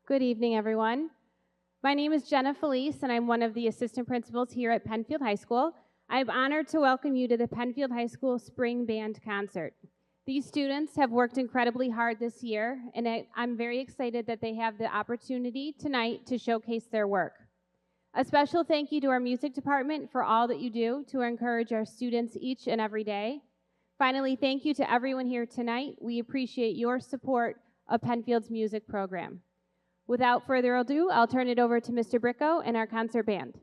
Good evening, everyone. My name is Jenna Felice, and I'm one of the assistant principals here at Penfield High School. I'm honored to welcome you to the Penfield High School Spring Band Concert. These students have worked incredibly hard this year, and I'm very excited that they have the opportunity tonight to showcase their work. A special thank you to our music department for all that you do to encourage our students each and every day. Finally, thank you to everyone here tonight. We appreciate your support of Penfield's music program. Without further ado, I'll turn it over to Mr. Bricko and our concert band.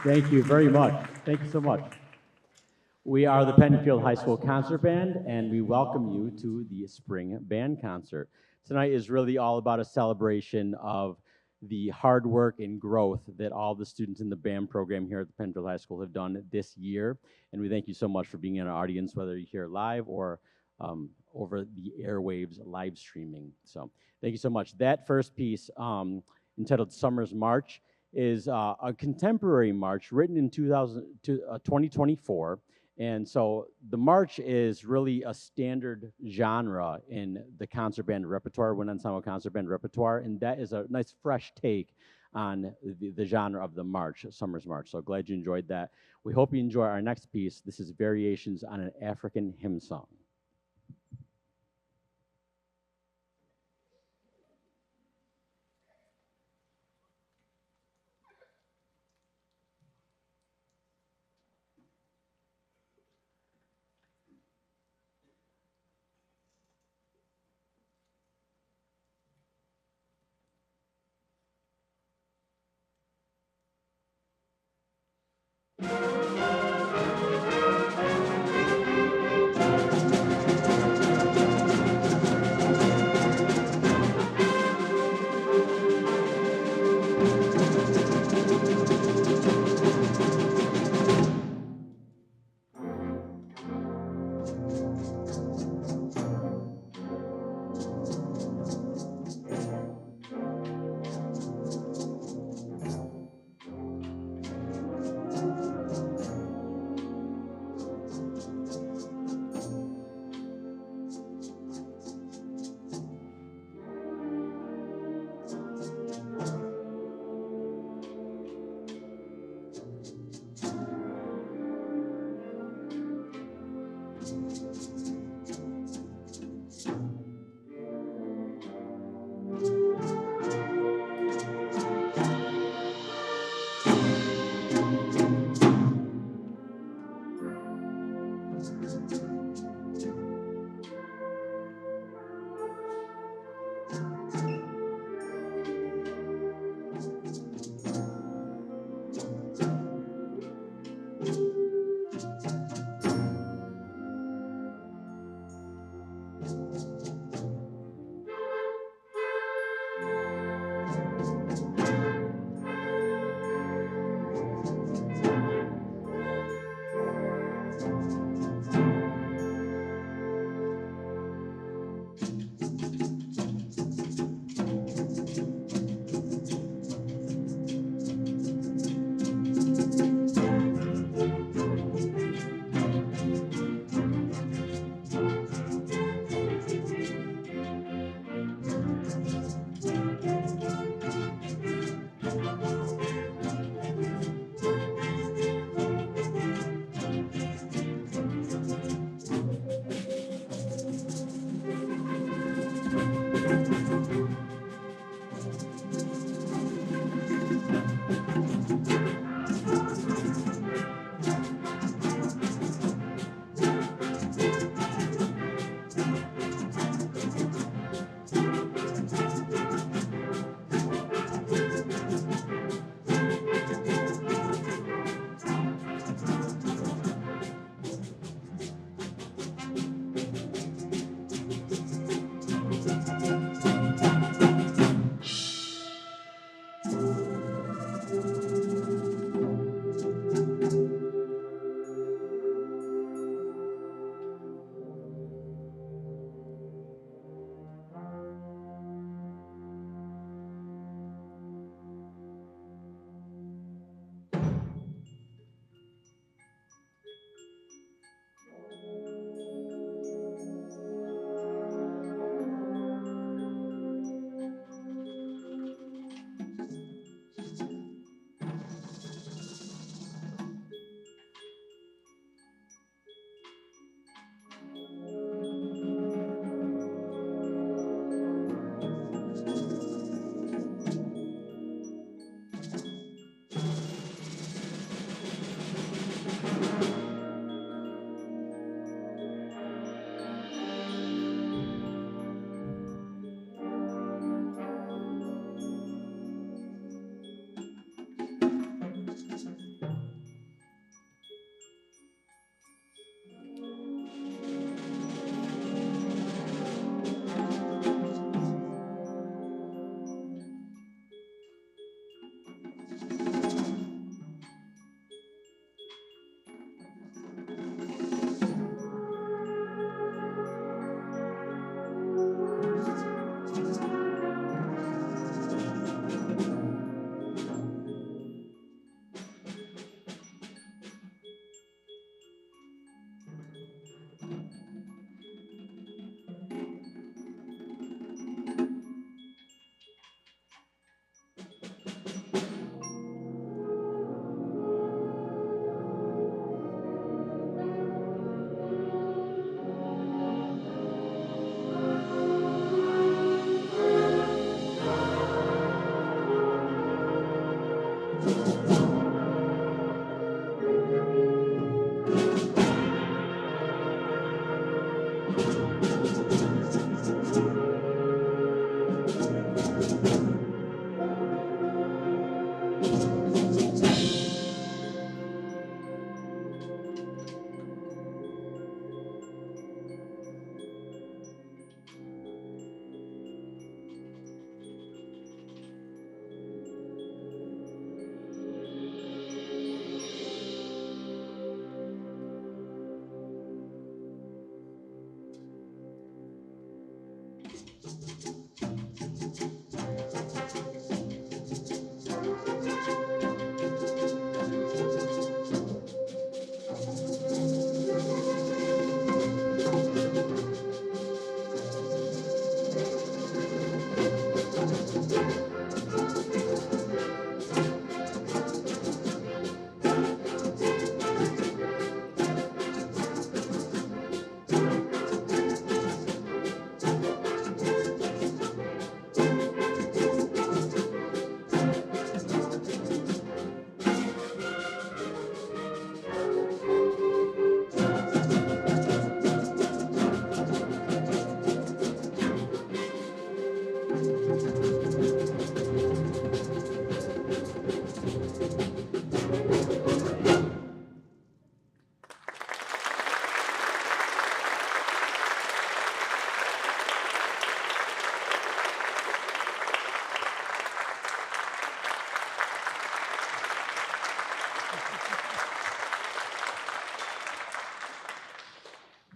Thank you very much. Thank you so much. We are the Penfield High School Concert Band, and we welcome you to the Spring Band Concert. Tonight is really all about a celebration of the hard work and growth that all the students in the band program here at the Penfield High School have done this year. And we thank you so much for being in our audience, whether you're here live or over the airwaves live streaming. So thank you so much. That first piece, entitled Summer's March, is a contemporary march written in 2024. And so the march is really a standard genre in the concert band repertoire, wind ensemble concert band repertoire, and that is a nice fresh take on the genre of the march, Summer's March. So glad you enjoyed that. We hope you enjoy our next piece. This is Variations on an African Hymn Song.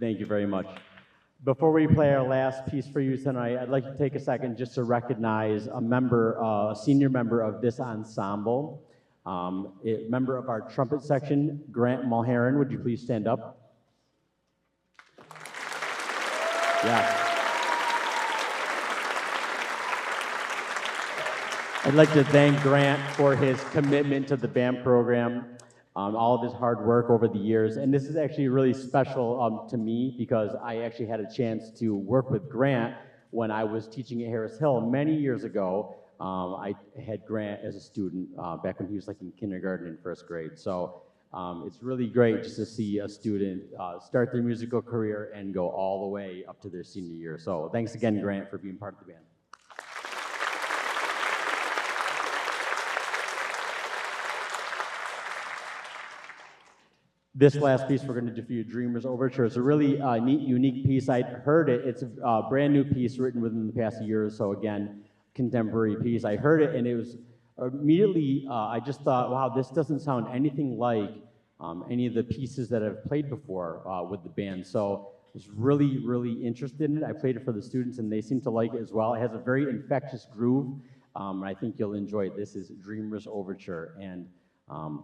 Thank you very much. Before we play our last piece for you tonight, I'd like to take a second just to recognize a senior member of this ensemble, a member of our trumpet section, Grant Mulheron. Would you please stand up? Yeah. I'd like to thank Grant for his commitment to the band program, all of his hard work over the years. And this is actually really special to me because I actually had a chance to work with Grant when I was teaching at Harris Hill many years ago. I had Grant as a student back when he was like in kindergarten and first grade. So it's really great just to see a student start their musical career and go all the way up to their senior year. So thanks again, Grant, for being part of the band. This last piece we're going to do for you, Dreamers Overture. It's a really neat, unique piece. I'd heard it. It's a brand new piece written within the past year or so. Again, contemporary piece. I heard it, and it was immediately, I just thought, wow, this doesn't sound anything like any of the pieces that I've played before with the band. So I was really, really interested in it. I played it for the students, and they seem to like it as well. It has a very infectious groove, and I think you'll enjoy it. This is Dreamers Overture. And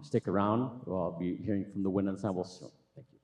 stick around. I'll be hearing from the wind ensemble soon. Thank you.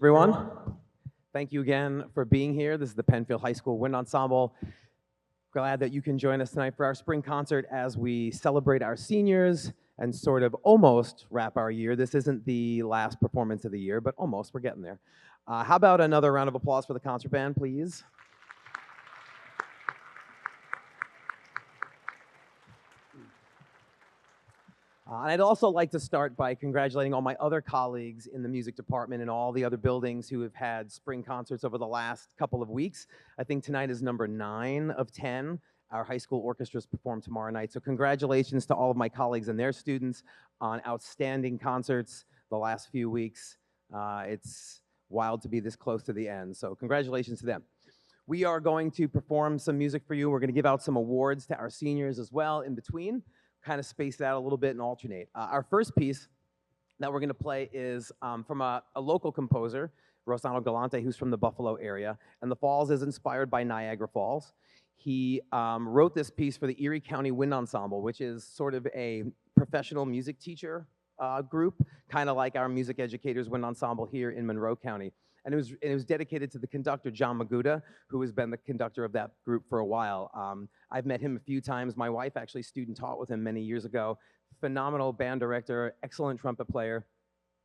Everyone, thank you again for being here. This is the Penfield High School Wind Ensemble. Glad that you can join us tonight for our spring concert as we celebrate our seniors and sort of almost wrap our year. This isn't the last performance of the year, but almost. We're getting there. How about another round of applause for the concert band, please? And I'd also like to start by congratulating all my other colleagues in the music department and all the other buildings who have had spring concerts over the last couple of weeks. I think tonight is number 9 of 10. Our high school orchestras perform tomorrow night. So congratulations to all of my colleagues and their students on outstanding concerts the last few weeks. It's wild to be this close to the end. So congratulations to them. We are going to perform some music for you. We're going to give out some awards to our seniors as well in between. Kind of space it out a little bit and alternate. Our first piece that we're going to play is from a local composer, Rossano Galante, who's from the Buffalo area. And the Falls is inspired by Niagara Falls. He wrote this piece for the Erie County Wind Ensemble, which is sort of a professional music teacher group, kind of like our music educators wind ensemble here in Monroe County. And it was dedicated to the conductor, John Maguda, who has been the conductor of that group for a while. I've met him a few times. My wife actually student taught with him many years ago. Phenomenal band director, excellent trumpet player,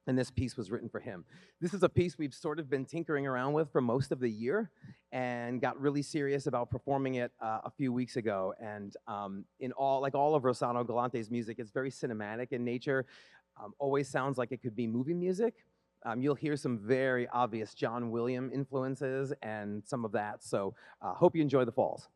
and this piece was written for him. This is a piece we've sort of been tinkering around with for most of the year and got really serious about performing it a few weeks ago. And like all of Rossano Galante's music, it's very cinematic in nature, always sounds like it could be movie music. You'll hear some very obvious John Williams influences and some of that. So hope you enjoy the Falls.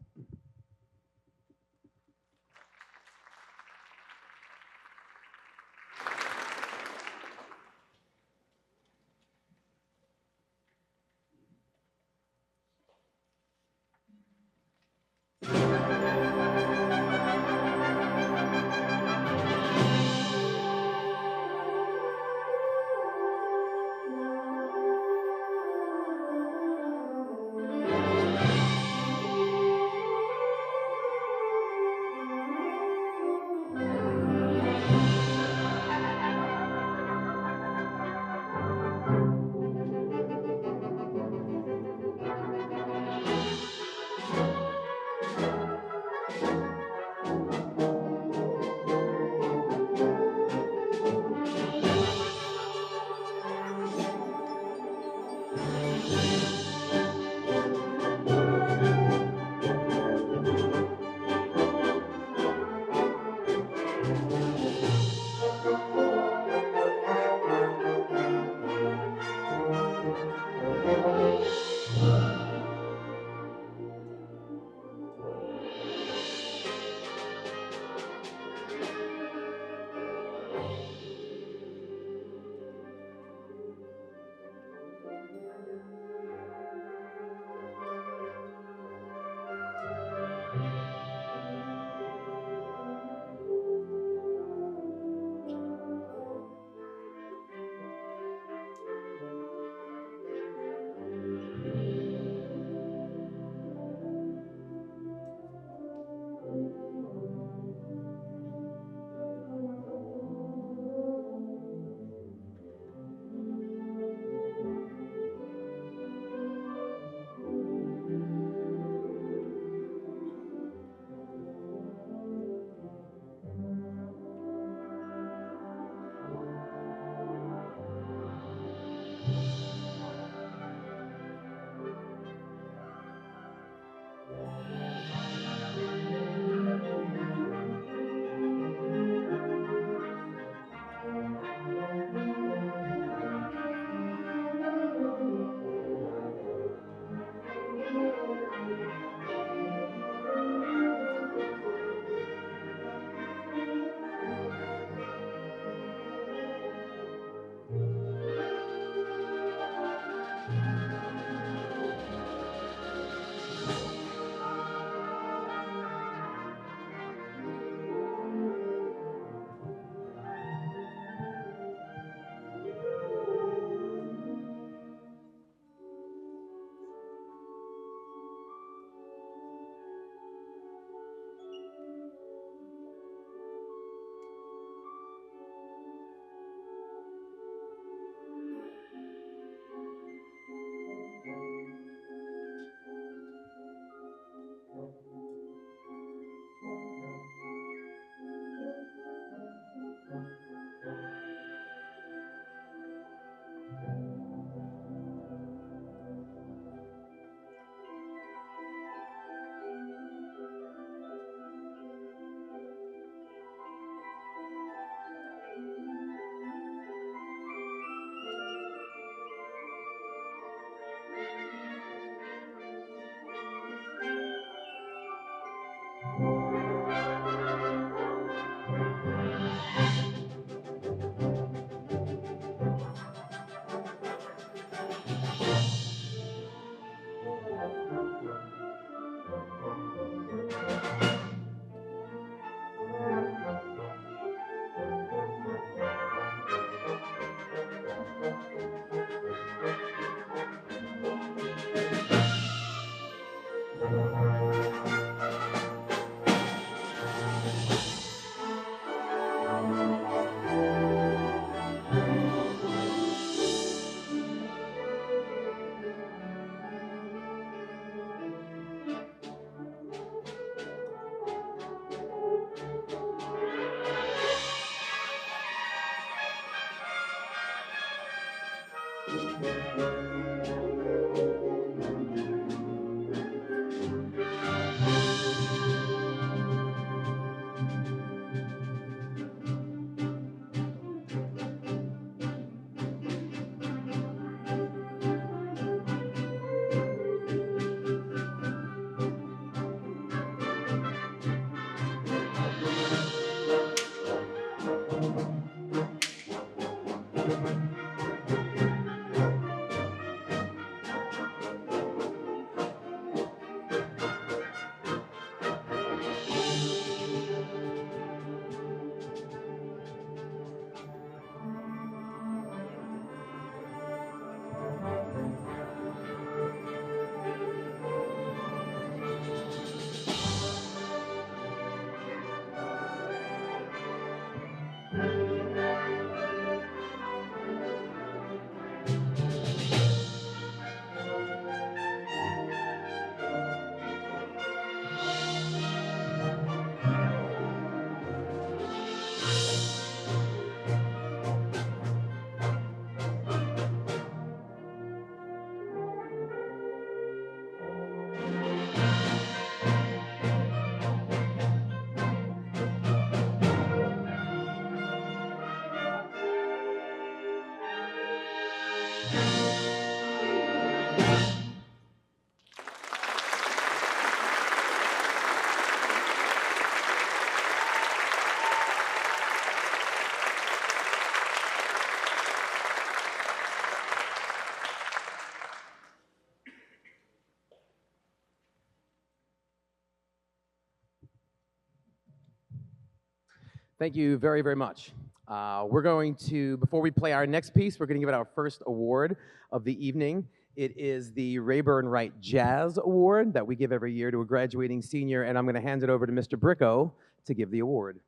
Thank you very, very much. We're going to, before we play our next piece, we're going to give out our first award of the evening. It is the Rayburn Wright Jazz Award that we give every year to a graduating senior, and I'm going to hand it over to Mr. Bricko to give the award.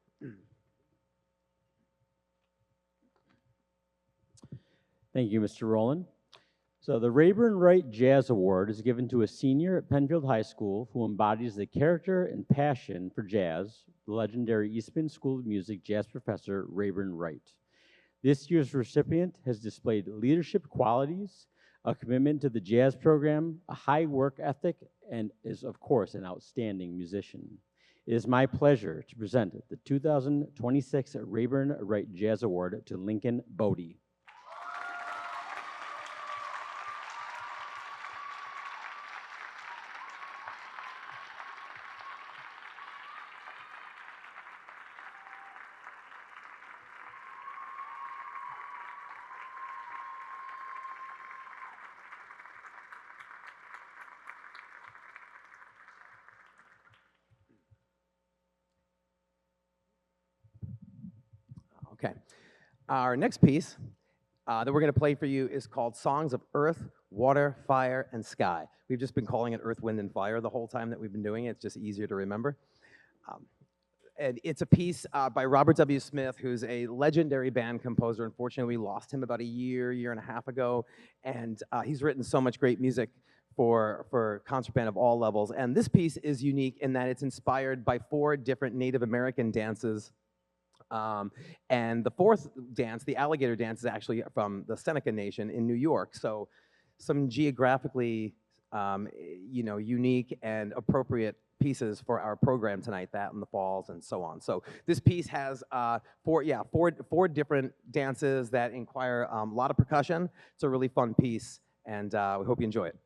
Thank you, Mr. Rowland. So the Rayburn Wright Jazz Award is given to a senior at Penfield High School who embodies the character and passion for jazz, the legendary Eastman School of Music jazz professor Rayburn Wright. This year's recipient has displayed leadership qualities, a commitment to the jazz program, a high work ethic, and is, of course, an outstanding musician. It is my pleasure to present the 2026 Rayburn Wright Jazz Award to Lincoln Bodie. Okay. Our next piece that we're going to play for you is called Songs of Earth, Water, Fire, and Sky. We've just been calling it Earth, Wind, and Fire the whole time that we've been doing it. It's just easier to remember. And it's a piece by Robert W. Smith, who's a legendary band composer. Unfortunately, we lost him about a year and a half ago. And he's written so much great music for concert band of all levels. And this piece is unique in that it's inspired by 4 different Native American dances. And the fourth dance, the alligator dance, is actually from the Seneca Nation in New York. So some geographically, unique and appropriate pieces for our program tonight, that and the falls and so on. So this piece has four different dances that require a lot of percussion. It's a really fun piece, and we hope you enjoy it.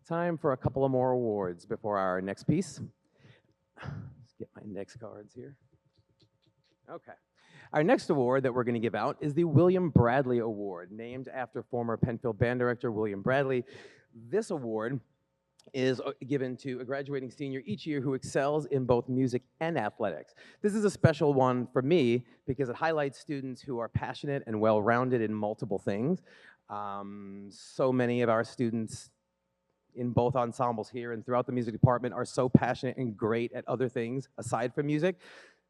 Time for a couple of more awards before our next piece. Let's get my index cards here. Okay. Our next award that we're going to give out is the William Bradley Award, named after former Penfield band director William Bradley. This award is given to a graduating senior each year who excels in both music and athletics. This is a special one for me because it highlights students who are passionate and well-rounded in multiple things. So many of our students in both ensembles here and throughout the music department are so passionate and great at other things aside from music.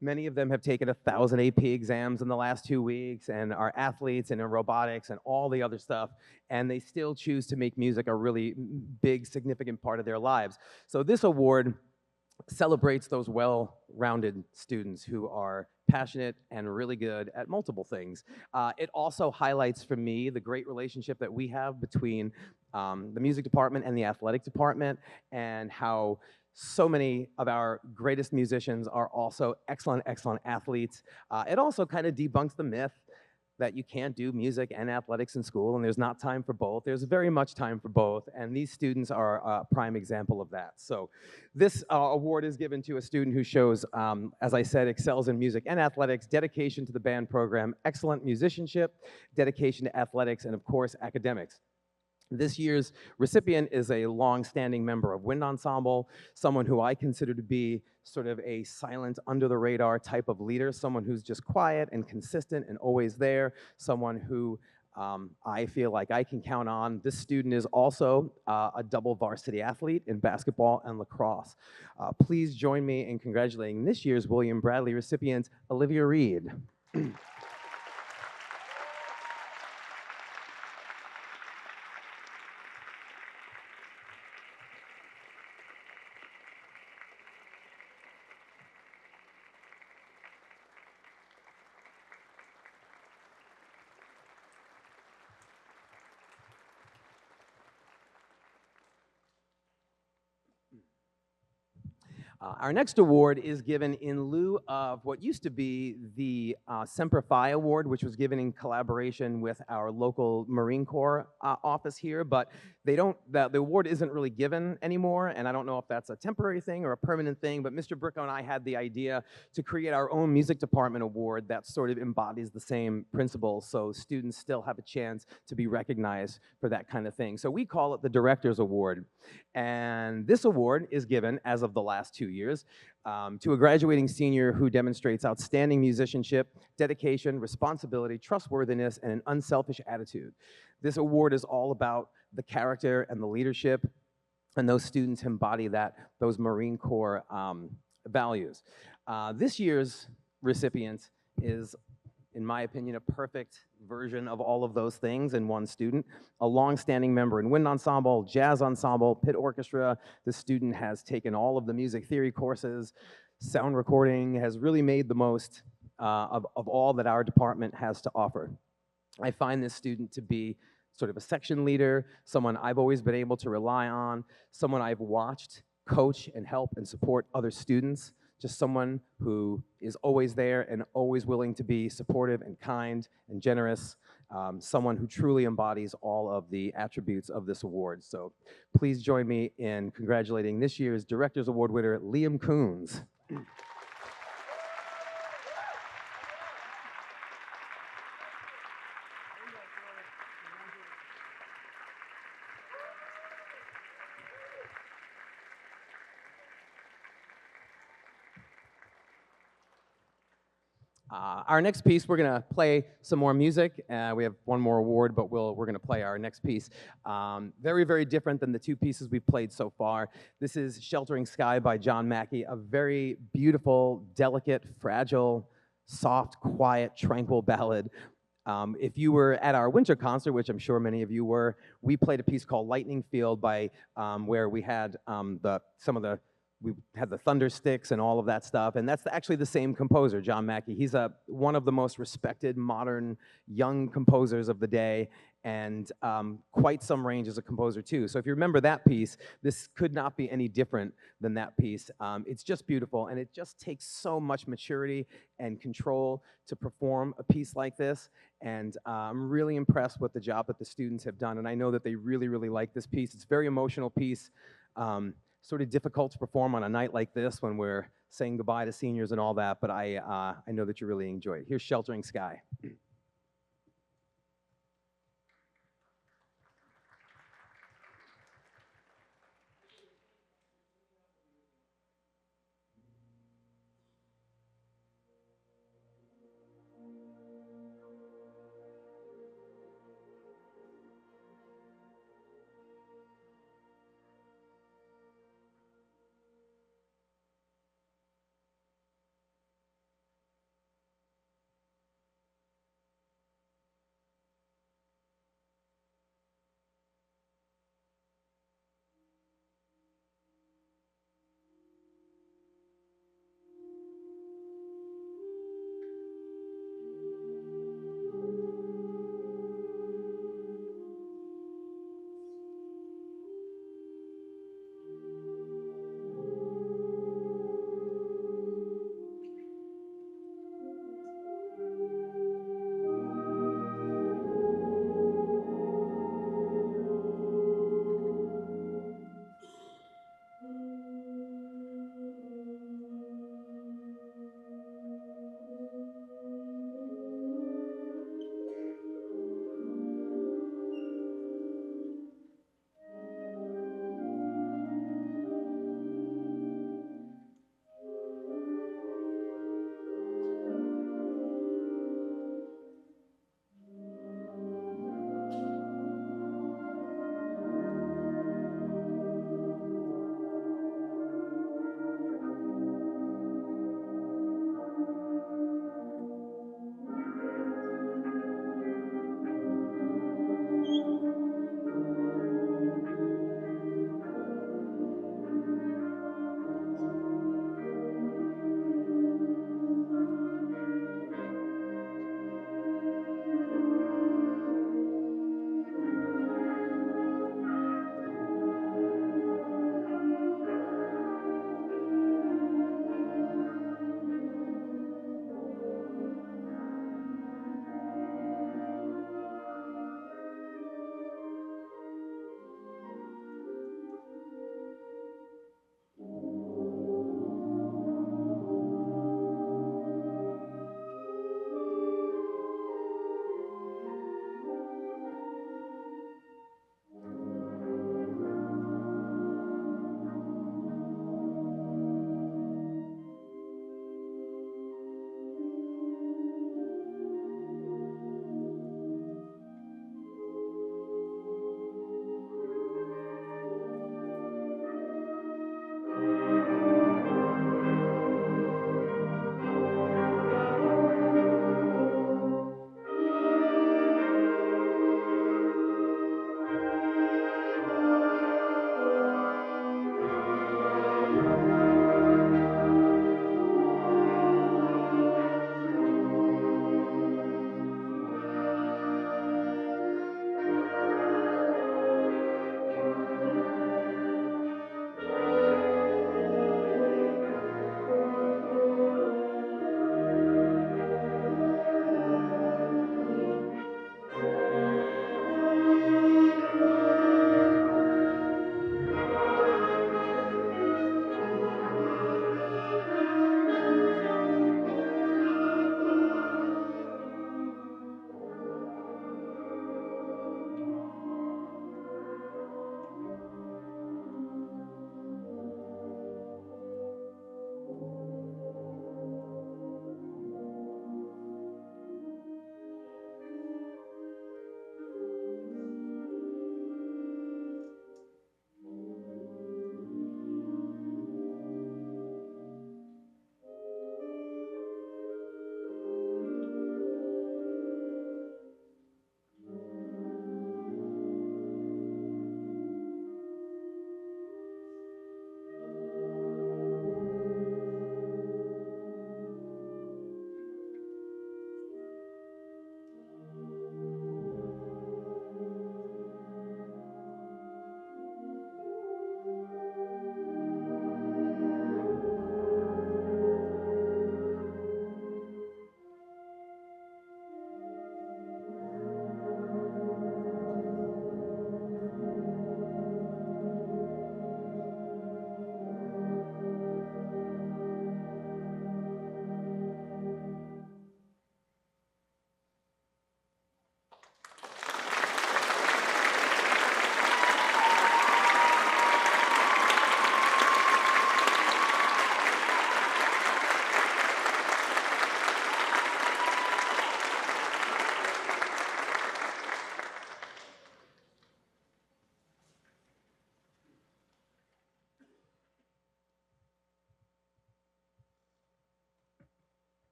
Many of them have taken 1,000 AP exams in the last 2 weeks and are athletes and in robotics and all the other stuff, and they still choose to make music a really big, significant part of their lives. So this award celebrates those well-rounded students who are passionate and really good at multiple things. It also highlights for me the great relationship that we have between the music department and the athletic department, and how so many of our greatest musicians are also excellent, excellent athletes. It also kind of debunks the myth that you can't do music and athletics in school, and there's not time for both. There's very much time for both, and these students are a prime example of that. So this award is given to a student who shows, as I said, excels in music and athletics, dedication to the band program, excellent musicianship, dedication to athletics, and of course, academics. This year's recipient is a long-standing member of Wind Ensemble, someone who I consider to be sort of a silent, under-the-radar type of leader, someone who's just quiet and consistent and always there, someone who I feel like I can count on. This student is also a double varsity athlete in basketball and lacrosse. Please join me in congratulating this year's William Bradley recipient, Olivia Reed. Our next award is given in lieu of what used to be the Semper Fi Award, which was given in collaboration with our local Marine Corps office here, but the award isn't really given anymore, and I don't know if that's a temporary thing or a permanent thing, but Mr. Bricko and I had the idea to create our own music department award that sort of embodies the same principles, so students still have a chance to be recognized for that kind of thing. So we call it the Director's Award, and this award is given, as of the last 2 years, to a graduating senior who demonstrates outstanding musicianship, dedication, responsibility, trustworthiness, and an unselfish attitude. This award is all about the character and the leadership, and those students embody those Marine Corps values. This year's recipient is, in my opinion, a perfect version of all of those things in one student. A long-standing member in wind ensemble, jazz ensemble, pit orchestra. The student has taken all of the music theory courses, sound recording, has really made the most of all that our department has to offer. I find this student to be sort of a section leader, someone I've always been able to rely on, someone I've watched coach and help and support other students, just someone who is always there and always willing to be supportive and kind and generous, someone who truly embodies all of the attributes of this award. So please join me in congratulating this year's Director's Award winner, Liam Coons. Our next piece, we're going to play some more music. We have one more award, but we're going to play our next piece. Very, very different than the two pieces we've played so far. This is Sheltering Sky by John Mackey, a very beautiful, delicate, fragile, soft, quiet, tranquil ballad. If you were at our winter concert, which I'm sure many of you were, we played a piece called Lightning Field where we had we had the thunder sticks and all of that stuff, and that's actually the same composer, John Mackey. He's one of the most respected modern young composers of the day, and quite some range as a composer too. So if you remember that piece, this could not be any different than that piece. It's just beautiful, and it just takes so much maturity and control to perform a piece like this, and I'm really impressed with the job that the students have done, and I know that they really, really like this piece. It's a very emotional piece. Sort of difficult to perform on a night like this when we're saying goodbye to seniors and all that, but I know that you really enjoy it. Here's Sheltering Sky.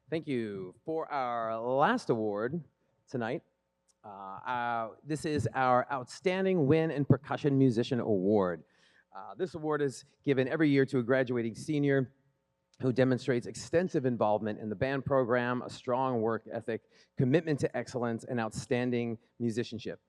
Thank you. For our last award tonight, this is our Outstanding Wind and Percussion Musician Award. This award is given every year to a graduating senior who demonstrates extensive involvement in the band program, a strong work ethic, commitment to excellence, and outstanding musicianship.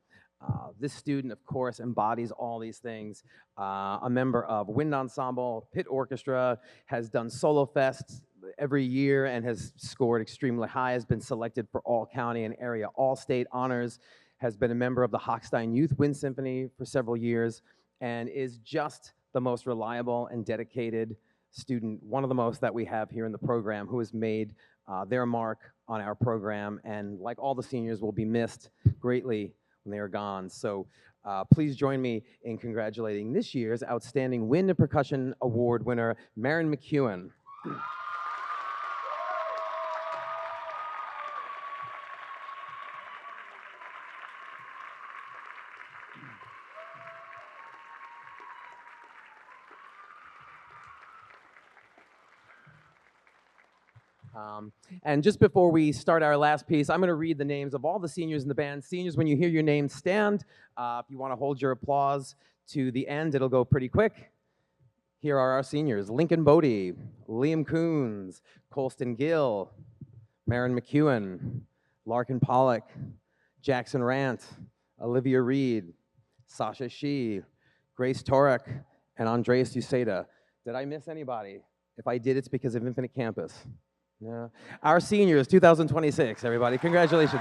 This student, of course, embodies all these things. A member of Wind Ensemble, Pit Orchestra, has done solo fests every year and has scored extremely high, has been selected for all county and area all-state honors, has been a member of the Hochstein Youth Wind Symphony for several years, and is just the most reliable and dedicated student, one of the most that we have here in the program, who has made their mark on our program, and like all the seniors, will be missed greatly when they are gone. So please join me in congratulating this year's Outstanding Wind and Percussion Award winner, Maren McEwen. And just before we start our last piece, I'm going to read the names of all the seniors in the band. Seniors, when you hear your name, stand. If you want to hold your applause to the end, it'll go pretty quick. Here are our seniors: Lincoln Bodie, Liam Coons, Colston Gill, Maren McEwen, Larkin Pollock, Jackson Rant, Olivia Reed, Sasha Shee, Grace Torek, and Andreas Uceda. Did I miss anybody? If I did, it's because of Infinite Campus. No. Our seniors, 2026, everybody. Congratulations.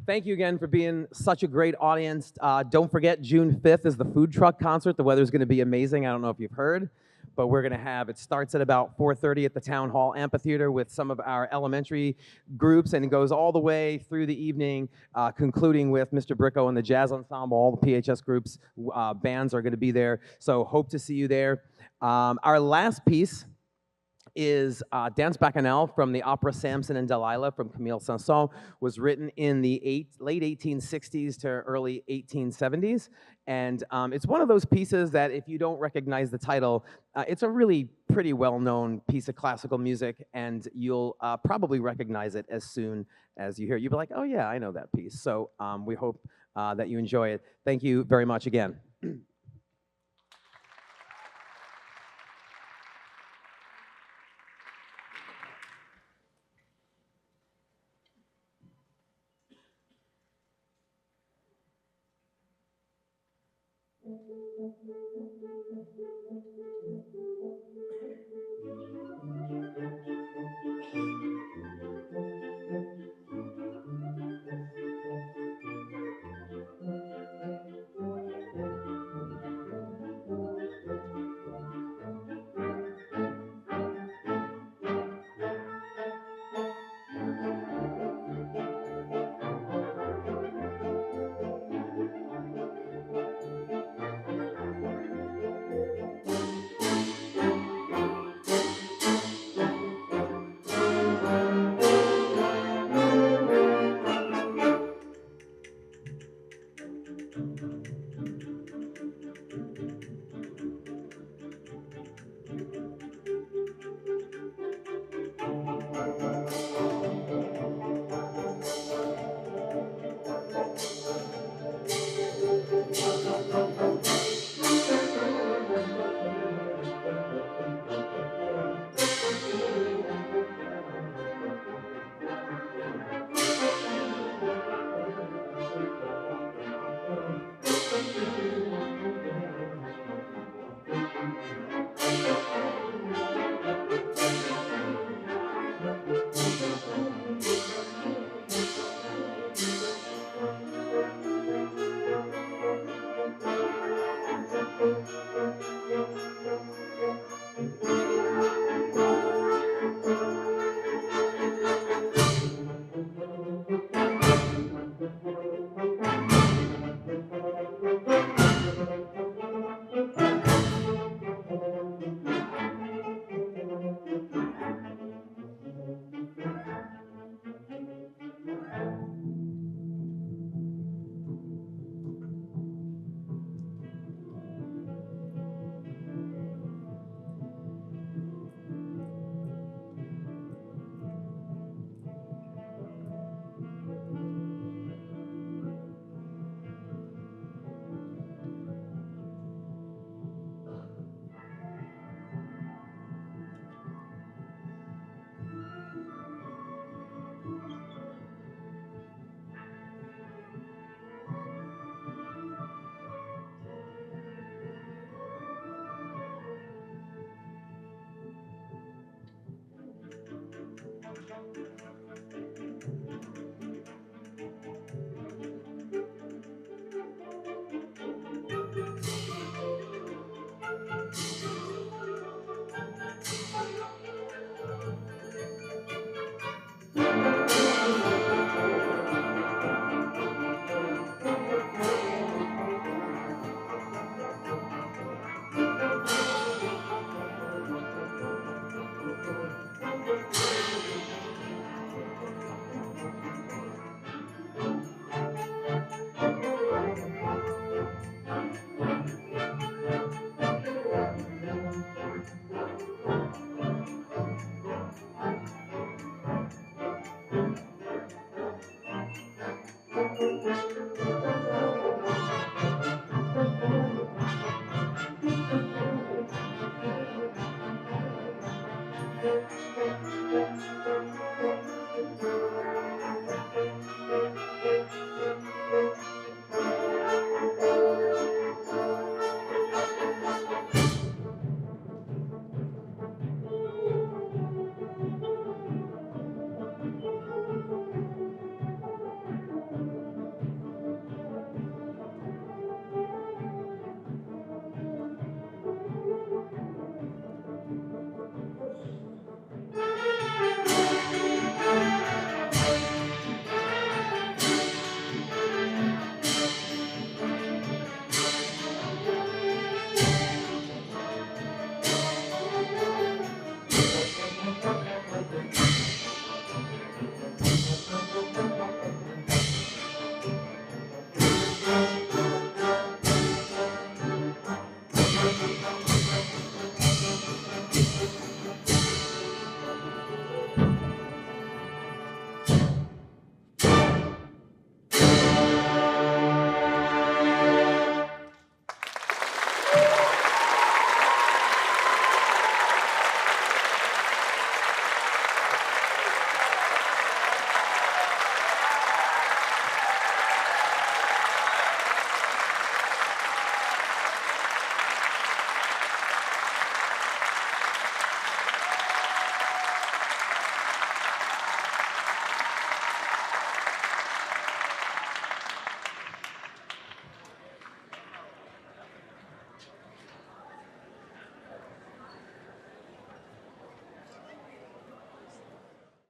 Thank you again for being such a great audience. Don't forget, June 5th is the food truck concert. The weather's going to be amazing. I don't know if you've heard, but we're going to have, it starts at about 4:30 at the Town Hall Amphitheater with some of our elementary groups, and it goes all the way through the evening, concluding with Mr. Bricko and the Jazz Ensemble. All the PHS groups, bands are going to be there, so hope to see you there. Our last piece is Danse Bacchanale from the opera Samson and Delilah from Camille Saint-Saëns, was written in the late 1860s to early 1870s. And it's one of those pieces that if you don't recognize the title, it's a really pretty well-known piece of classical music, and you'll probably recognize it as soon as you hear it. You'll be like, oh yeah, I know that piece. So we hope that you enjoy it. Thank you very much again.